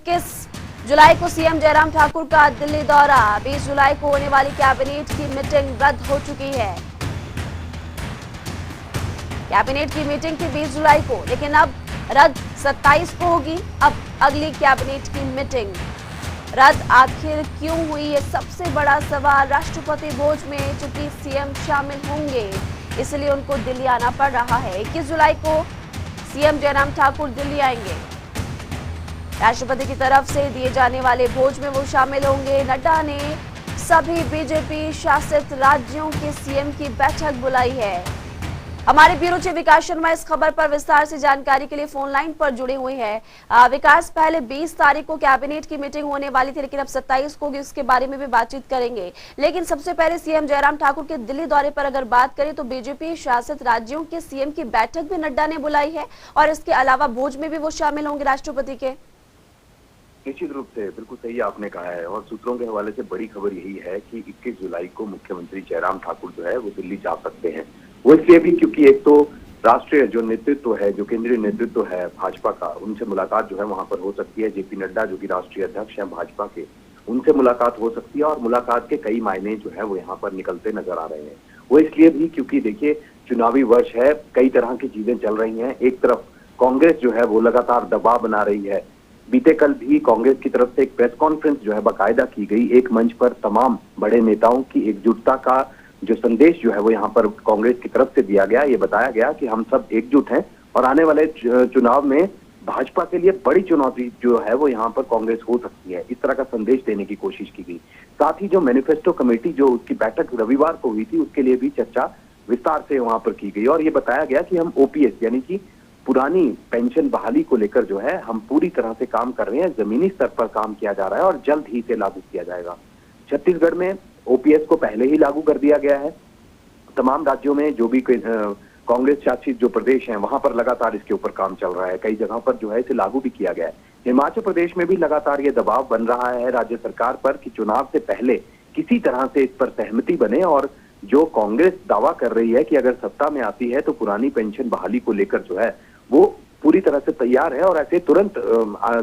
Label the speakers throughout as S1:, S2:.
S1: 21 जुलाई को सीएम जयराम ठाकुर का दिल्ली दौरा। 20 जुलाई को होने वाली कैबिनेट की मीटिंग रद्द हो चुकी है। कैबिनेट की मीटिंग थी 20 जुलाई को, लेकिन अब रद्द 27 को होगी। अब अगली कैबिनेट की मीटिंग रद्द आखिर क्यों हुई, ये सबसे बड़ा सवाल। राष्ट्रपति भोज में चूंकि सीएम शामिल होंगे, इसलिए उनको दिल्ली आना पड़ रहा है। 21 जुलाई को सीएम जयराम ठाकुर दिल्ली आएंगे। राष्ट्रपति की तरफ से दिए जाने वाले भोज में वो शामिल होंगे। नड्डा ने सभी बीजेपी शासित राज्यों के सीएम की बैठक बुलाई है। हमारे ब्यूरो चीफ विकास शर्मा इस खबर पर विस्तार से जानकारी के लिए फोन लाइन पर जुड़े हुए हैं। विकास, पहले 20 तारीख को कैबिनेट की मीटिंग होने वाली थी, लेकिन अब 27 को इसके बारे में भी बातचीत करेंगे। लेकिन सबसे पहले सीएम जयराम ठाकुर के दिल्ली दौरे पर अगर बात करें तो बीजेपी शासित राज्यों के सीएम की बैठक भी नड्डा ने बुलाई है और इसके अलावा भोज में भी वो शामिल होंगे राष्ट्रपति के।
S2: निश्चित रूप से बिल्कुल सही आपने कहा है और सूत्रों के हवाले से बड़ी खबर यही है कि 21 जुलाई को मुख्यमंत्री जयराम ठाकुर जो है वो दिल्ली जा सकते हैं। वो इसलिए भी क्योंकि एक तो राष्ट्रीय जो नेतृत्व है, जो केंद्रीय नेतृत्व है भाजपा का, उनसे मुलाकात जो है वहां पर हो सकती है। जेपी नड्डा जो कि राष्ट्रीय अध्यक्ष हैं भाजपा के, उनसे मुलाकात हो सकती है और मुलाकात के कई मायने जो है वो यहाँ पर निकलते नजर आ रहे हैं। वो इसलिए भी क्योंकि देखिए चुनावी वर्ष है, कई तरह की चीजें चल रही हैं। एक तरफ कांग्रेस जो है वो लगातार दबाव बना रही है। बीते कल भी कांग्रेस की तरफ से एक प्रेस कॉन्फ्रेंस जो है बाकायदा की गई। एक मंच पर तमाम बड़े नेताओं की एकजुटता का जो संदेश जो है वो यहाँ पर कांग्रेस की तरफ से दिया गया। ये बताया गया कि हम सब एकजुट हैं और आने वाले चुनाव में भाजपा के लिए बड़ी चुनौती जो है वो यहाँ पर कांग्रेस हो सकती है। इस तरह का संदेश देने की कोशिश की गई। साथ ही जो मैनिफेस्टो कमेटी जो उसकी बैठक रविवार को हुई थी, उसके लिए भी चर्चा विस्तार से वहां पर की गई और ये बताया गया कि हम ओपीएस यानी कि पुरानी पेंशन बहाली को लेकर जो है हम पूरी तरह से काम कर रहे हैं। जमीनी स्तर पर काम किया जा रहा है और जल्द ही इसे लागू किया जाएगा। छत्तीसगढ़ में ओपीएस को पहले ही लागू कर दिया गया है। तमाम राज्यों में जो भी कांग्रेस शासित जो प्रदेश हैं वहां पर लगातार इसके ऊपर काम चल रहा है। कई जगहों पर जो है इसे लागू भी किया गया है। हिमाचल प्रदेश में भी लगातार ये दबाव बन रहा है राज्य सरकार पर कि चुनाव से पहले किसी तरह से इस पर सहमति बने और जो कांग्रेस दावा कर रही है कि अगर सत्ता में आती है तो पुरानी पेंशन बहाली को लेकर जो है वो पूरी तरह से तैयार है और ऐसे तुरंत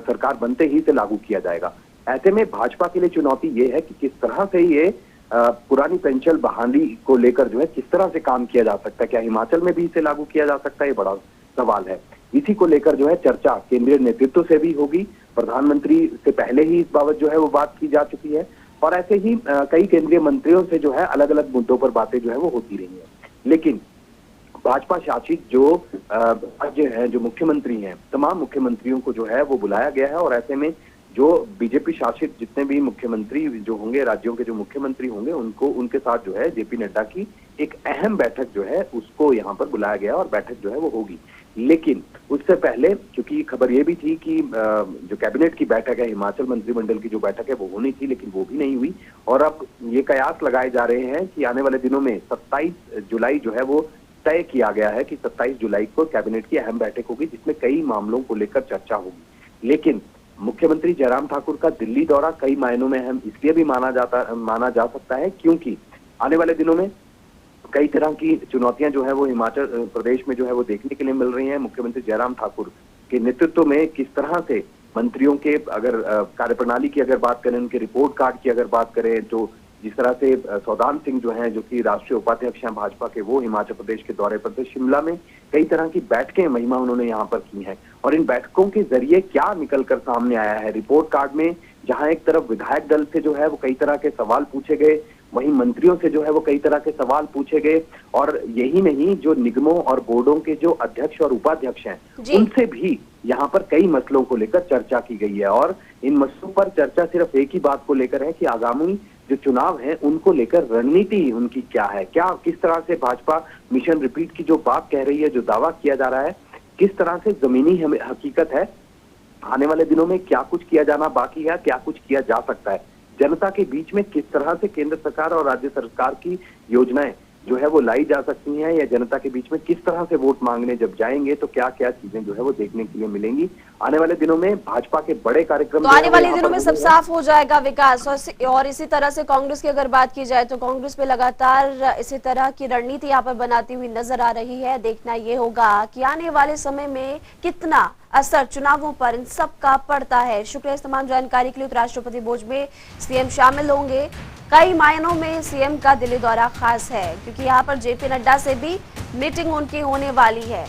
S2: सरकार बनते ही इसे लागू किया जाएगा। ऐसे में भाजपा के लिए चुनौती ये है कि किस तरह से ये पुरानी पेंशन बहाली को लेकर जो है किस तरह से काम किया जा सकता है। क्या हिमाचल में भी इसे लागू किया जा सकता है, ये बड़ा सवाल है। इसी को लेकर जो है चर्चा केंद्रीय नेतृत्व से भी होगी। प्रधानमंत्री से पहले ही इस बाबत जो है वो बात की जा चुकी है और ऐसे ही कई केंद्रीय मंत्रियों से जो है अलग अलग मुद्दों पर बातें जो है वो होती रही है। लेकिन भाजपा शासित जो राज्य हैं, जो मुख्यमंत्री हैं, तमाम मुख्यमंत्रियों को जो है वो बुलाया गया है और ऐसे में जो बीजेपी शासित जितने भी मुख्यमंत्री जो होंगे, राज्यों के जो मुख्यमंत्री होंगे, उनको उनके साथ जो है जेपी नड्डा की एक अहम बैठक जो है उसको यहाँ पर बुलाया गया और बैठक जो है वो होगी। लेकिन उससे पहले क्योंकि खबर ये भी थी कि जो कैबिनेट की बैठक है, हिमाचल मंत्रिमंडल की जो बैठक है वो होनी थी, लेकिन वो भी नहीं हुई और अब ये कयास लगाए जा रहे हैं कि आने वाले दिनों में 27 जुलाई जो है वो तय किया गया है कि 27 जुलाई को कैबिनेट की अहम बैठक होगी जिसमें कई मामलों को लेकर चर्चा होगी। लेकिन मुख्यमंत्री जयराम ठाकुर का दिल्ली दौरा कई मायनों में अहम इसलिए भी माना जा सकता है क्योंकि आने वाले दिनों में कई तरह की चुनौतियां जो है वो हिमाचल प्रदेश में जो है वो देखने के लिए मिल रही हैं। मुख्यमंत्री जयराम ठाकुर के नेतृत्व में किस तरह से मंत्रियों के अगर कार्यप्रणाली की अगर बात करें, उनके रिपोर्ट कार्ड की अगर बात करें तो जिस तरह से सौदान सिंह जो हैं, जो कि राष्ट्रीय उपाध्यक्ष हैं भाजपा के, वो हिमाचल प्रदेश के दौरे पर थे। शिमला में कई तरह की बैठकें महिमा उन्होंने यहाँ पर की हैं और इन बैठकों के जरिए क्या निकल कर सामने आया है रिपोर्ट कार्ड में, जहां एक तरफ विधायक दल से जो है वो कई तरह के सवाल पूछे गए, वहीं मंत्रियों से जो है वो कई तरह के सवाल पूछे गए और यही नहीं, जो निगमों और बोर्डों के जो अध्यक्ष और उपाध्यक्ष हैं उनसे भी यहाँ पर कई मसलों को लेकर चर्चा की गई है। और इन मसलों पर चर्चा सिर्फ एक ही बात को लेकर है कि आगामी जो चुनाव है उनको लेकर रणनीति उनकी क्या है, क्या किस तरह से भाजपा मिशन रिपीट की जो बात कह रही है, जो दावा किया जा रहा है, किस तरह से जमीनी हकीकत है, आने वाले दिनों में क्या कुछ किया जाना बाकी है, क्या कुछ किया जा सकता है, जनता के बीच में किस तरह से केंद्र सरकार और राज्य सरकार की योजनाएं जो है वो लाई जा सकती हैं, या जनता के बीच में किस तरह से वोट मांगने जब जाएंगे तो क्या क्या चीजें जो है वो देखने के लिए मिलेंगी। आने वाले दिनों में भाजपा के बड़े कार्यक्रम
S1: तो आने वाले दिनों में सब साफ हो जाएगा विकास। और इसी तरह से कांग्रेस की अगर बात की जाए तो कांग्रेस पे लगातार इसी तरह की रणनीति यहाँ पर बनाती हुई नजर आ रही है। देखना ये होगा कि आने वाले समय में कितना असर चुनावों पर इन सब का पड़ता है। शुक्रिया इस तमाम जानकारी के लिए। राष्ट्रपति भोज में सीएम शामिल होंगे। कई मायनों में सीएम का दिल्ली दौरा खास है क्योंकि यहाँ पर जेपी नड्डा से भी मीटिंग उनकी होने वाली है।